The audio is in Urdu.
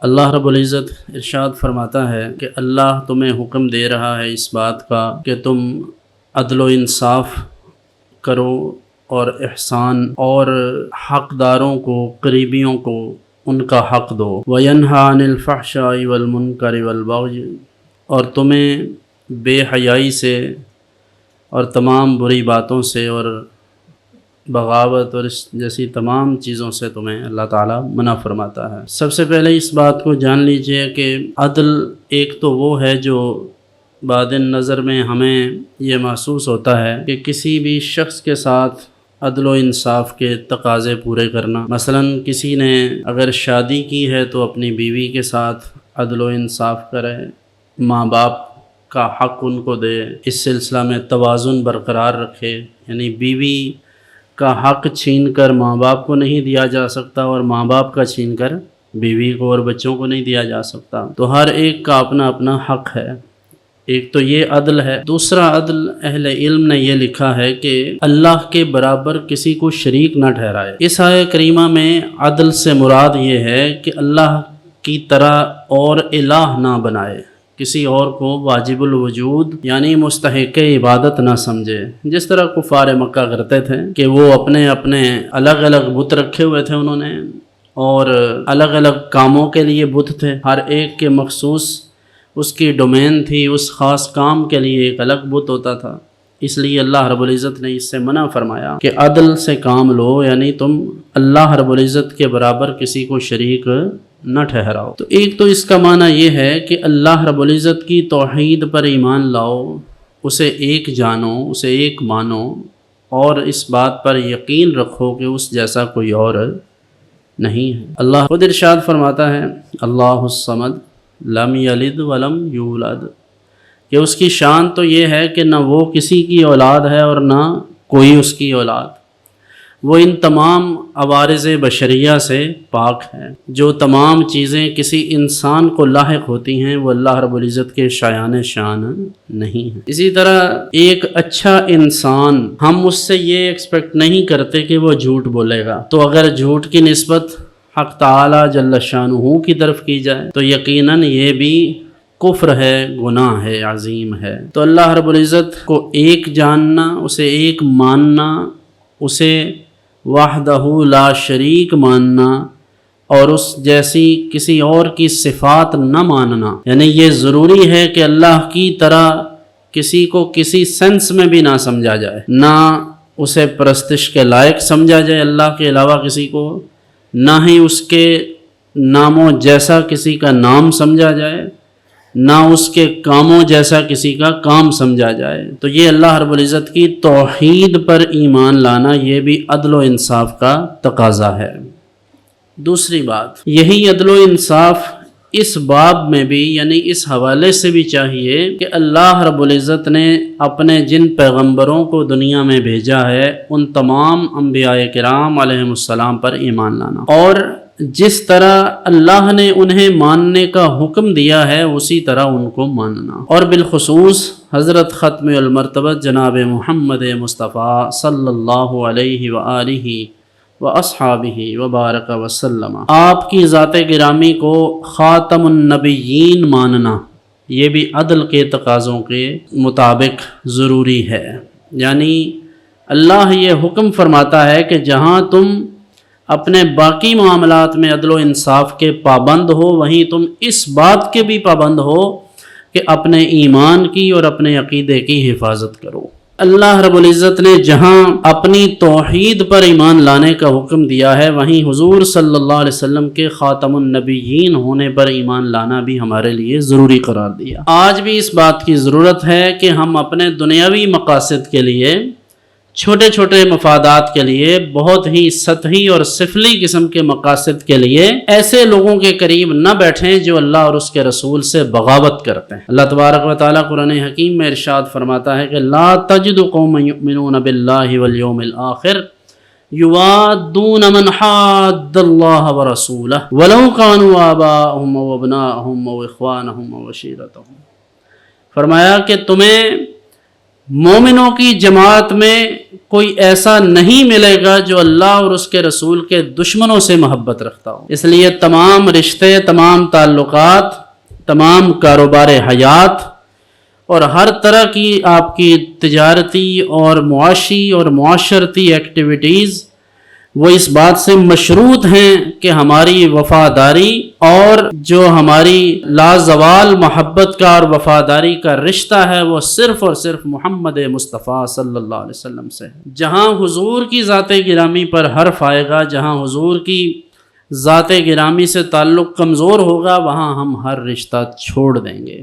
اللہ رب العزت ارشاد فرماتا ہے کہ اللہ تمہیں حکم دے رہا ہے اس بات کا کہ تم عدل و انصاف کرو اور احسان اور حقداروں کو، قریبیوں کو ان کا حق دو۔ وَيَنْهَى عَنِ الْفَحْشَاءِ وَالْمُنْكَرِ وَالْبَغْيِ، اور تمہیں بے حیائی سے اور تمام بری باتوں سے اور بغاوت اور اس جیسی تمام چیزوں سے تمہیں اللہ تعالیٰ منع فرماتا ہے۔ سب سے پہلے اس بات کو جان لیجئے کہ عدل ایک تو وہ ہے جو بعد نظر میں ہمیں یہ محسوس ہوتا ہے کہ کسی بھی شخص کے ساتھ عدل و انصاف کے تقاضے پورے کرنا۔ مثلا کسی نے اگر شادی کی ہے تو اپنی بیوی کے ساتھ عدل و انصاف کرے، ماں باپ کا حق ان کو دے، اس سلسلہ میں توازن برقرار رکھے، یعنی بیوی کا حق چھین کر ماں باپ کو نہیں دیا جا سکتا اور ماں باپ کا چھین کر بیوی کو اور بچوں کو نہیں دیا جا سکتا۔ تو ہر ایک کا اپنا اپنا حق ہے۔ ایک تو یہ عدل ہے۔ دوسرا عدل اہل علم نے یہ لکھا ہے کہ اللہ کے برابر کسی کو شریک نہ ٹھہرائے۔ اس آیہ کریمہ میں عدل سے مراد یہ ہے کہ اللہ کی طرح اور الہ نہ بنائے، کسی اور کو واجب الوجود یعنی مستحق عبادت نہ سمجھے، جس طرح کفار مکہ کرتے تھے کہ وہ اپنے اپنے الگ الگ بت رکھے ہوئے تھے انہوں نے، اور الگ الگ کاموں کے لیے بت تھے، ہر ایک کے مخصوص اس کی ڈومین تھی، اس خاص کام کے لیے ایک الگ بت ہوتا تھا۔ اس لیے اللہ رب العزت نے اس سے منع فرمایا کہ عدل سے کام لو، یعنی تم اللہ رب العزت کے برابر کسی کو شریک نہ ٹھہراؤ۔ تو ایک تو اس کا معنی یہ ہے کہ اللہ رب العزت کی توحید پر ایمان لاؤ، اسے ایک جانو، اسے ایک مانو، اور اس بات پر یقین رکھو کہ اس جیسا کوئی اور نہیں ہے۔ اللہ خود ارشاد فرماتا ہے اللہ الصمد لم یلد ولم یولد، کہ اس کی شان تو یہ ہے کہ نہ وہ کسی کی اولاد ہے اور نہ کوئی اس کی اولاد، وہ ان تمام عوارض بشریہ سے پاک ہے۔ جو تمام چیزیں کسی انسان کو لاحق ہوتی ہیں وہ اللہ رب العزت کے شایان شان نہیں ہیں۔ اسی طرح ایک اچھا انسان، ہم اس سے یہ ایکسپیکٹ نہیں کرتے کہ وہ جھوٹ بولے گا، تو اگر جھوٹ کی نسبت حق تعالی جل شانہ کی طرف کی جائے تو یقیناً یہ بھی کفر ہے، گناہ ہے، عظیم ہے۔ تو اللہ رب العزت کو ایک جاننا، اسے ایک ماننا، اسے وحدہ لا شریک ماننا، اور اس جیسی کسی اور کی صفات نہ ماننا، یعنی یہ ضروری ہے کہ اللہ کی طرح کسی کو کسی سینس میں بھی نہ سمجھا جائے، نہ اسے پرستش کے لائق سمجھا جائے اللہ کے علاوہ کسی کو، نہ ہی اس کے ناموں جیسا کسی کا نام سمجھا جائے، نہ اس کے کاموں جیسا کسی کا کام سمجھا جائے۔ تو یہ اللہ رب العزت کی توحید پر ایمان لانا، یہ بھی عدل و انصاف کا تقاضا ہے۔ دوسری بات، یہی عدل و انصاف اس باب میں بھی، یعنی اس حوالے سے بھی چاہیے کہ اللہ رب العزت نے اپنے جن پیغمبروں کو دنیا میں بھیجا ہے ان تمام انبیاء کرام علیہم السلام پر ایمان لانا، اور جس طرح اللہ نے انہیں ماننے کا حکم دیا ہے اسی طرح ان کو ماننا، اور بالخصوص حضرت ختم المرتبہ جناب محمد مصطفیٰ صلی اللہ علیہ وآلہ واصحابہ وبارک وسلم، آپ کی ذات گرامی کو خاتم النبیین ماننا، یہ بھی عدل کے تقاضوں کے مطابق ضروری ہے۔ یعنی اللہ یہ حکم فرماتا ہے کہ جہاں تم اپنے باقی معاملات میں عدل و انصاف کے پابند ہو، وہیں تم اس بات کے بھی پابند ہو کہ اپنے ایمان کی اور اپنے عقیدے کی حفاظت کرو۔ اللہ رب العزت نے جہاں اپنی توحید پر ایمان لانے کا حکم دیا ہے، وہیں حضور صلی اللہ علیہ وسلم کے خاتم النبیین ہونے پر ایمان لانا بھی ہمارے لیے ضروری قرار دیا۔ آج بھی اس بات کی ضرورت ہے کہ ہم اپنے دنیاوی مقاصد کے لیے، چھوٹے چھوٹے مفادات کے لیے، بہت ہی سطحی اور سفلی قسم کے مقاصد کے لیے ایسے لوگوں کے قریب نہ بیٹھیں جو اللہ اور اس کے رسول سے بغاوت کرتے ہیں۔ اللہ تبارک و تعالیٰ قرآن حکیم میں ارشاد فرماتا ہے کہ لا تجد قوما یؤمنون باللہ والیوم الآخر یوادون من حاد اللہ ورسولہ ولو کانوا آباءہم وابناءہم واخوانہم وعشیرتہم، فرمایا کہ تمہیں مومنوں کی جماعت میں کوئی ایسا نہیں ملے گا جو اللہ اور اس کے رسول کے دشمنوں سے محبت رکھتا ہو۔ اس لیے تمام رشتے، تمام تعلقات، تمام کاروبار حیات اور ہر طرح کی آپ کی تجارتی اور معاشی اور معاشرتی ایکٹیویٹیز وہ اس بات سے مشروط ہیں کہ ہماری وفاداری اور جو ہماری لازوال محبت کا اور وفاداری کا رشتہ ہے وہ صرف اور صرف محمد مصطفیٰ صلی اللہ علیہ وسلم سے ہے۔ جہاں حضور کی ذات گرامی پر حرف آئے گا، جہاں حضور کی ذات گرامی سے تعلق کمزور ہوگا، وہاں ہم ہر رشتہ چھوڑ دیں گے۔